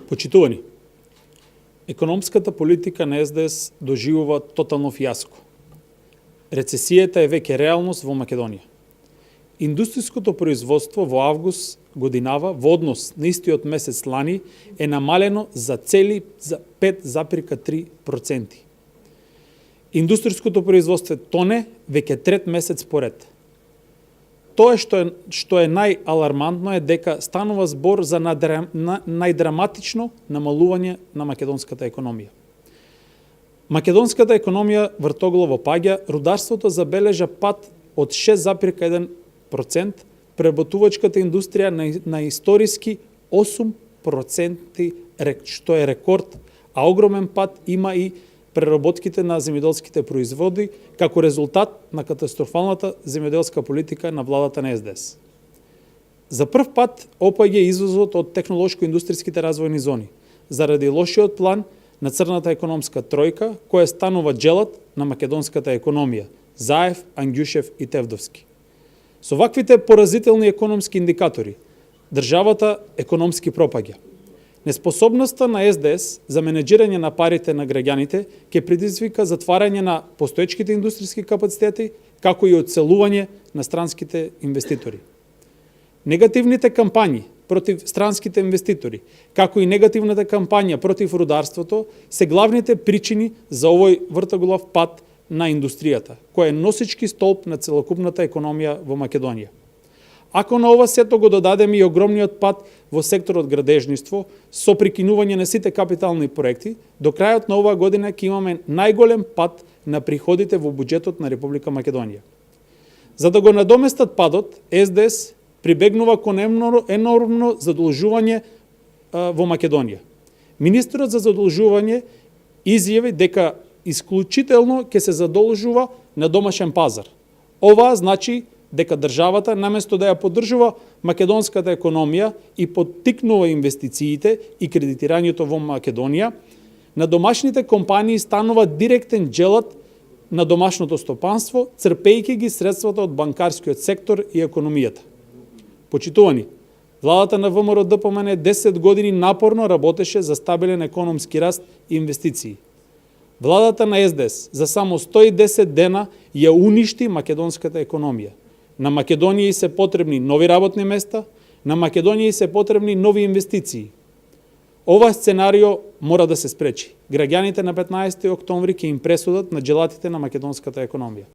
Почитувани, економската политика на СДС доживува тотално фиаско. Рецесијата е веќе реалност во Македонија. Индустријското производство во август годинава во однос на истиот месец лани е намалено за цели 5,3%. Индустријското производство тоне веќе трет месец поред. Тоа што е најалармантно е дека станува збор за најдраматично намалување на македонската економија. Македонската економија вртоглаво паѓа, рударството забележа пад од 6,1%, преработувачката индустрија на историски 8%, што е рекорд, а огромен пад има и преработките на земјоделските производи како резултат на катастрофалната земјоделска политика на владата на СДС. За прв пат опаѓа извозот од технолошко-индустријските развојни зони, заради лошиот план на црната економска тројка, која станува джелат на македонската економија – Заев, Ангјушев и Тевдовски. Со ваквите поразителни економски индикатори, државата економски пропаѓа. Неспособноста на СДС за менеджирање на парите на граѓаните ќе предизвика затварање на постоечките индустријски капацитети, како и одселување на странските инвеститори. Негативните кампањи против странските инвеститори, како и негативната кампања против рударството, се главните причини за овој вртоглав пад на индустријата, која е носички столб на целокупната економија во Македонија. Ако на ова сето го додадеме и огромниот пад во секторот градежништво, со прикинување на сите капитални проекти, до крајот на оваа година ќе имаме најголем пад на приходите во буџетот на Република Македонија. За да го надоместат падот, СДС прибегнува кон енормно задолжување во Македонија. Министерот за задолжување изјави дека исклучително ќе се задолжува на домашен пазар. Ова значи дека државата, наместо да ја поддржува македонската економија и поттикнува инвестициите и кредитирањето во Македонија, на домашните компании станува директен джелат на домашното стопанство, црпејќи ги средствата од банкарскиот сектор и економијата. Почитувани, владата на ВМРО ДПМН 10 години напорно работеше за стабилен економски раст и инвестиции. Владата на СДС за само 110 дена ја уништи македонската економија. На Македонија се потребни нови работни места, на Македонија се потребни нови инвестиции. Ова сценарио мора да се спречи. Граѓаните на 15 октомври ќе им пресудат на джелатите на македонската економија.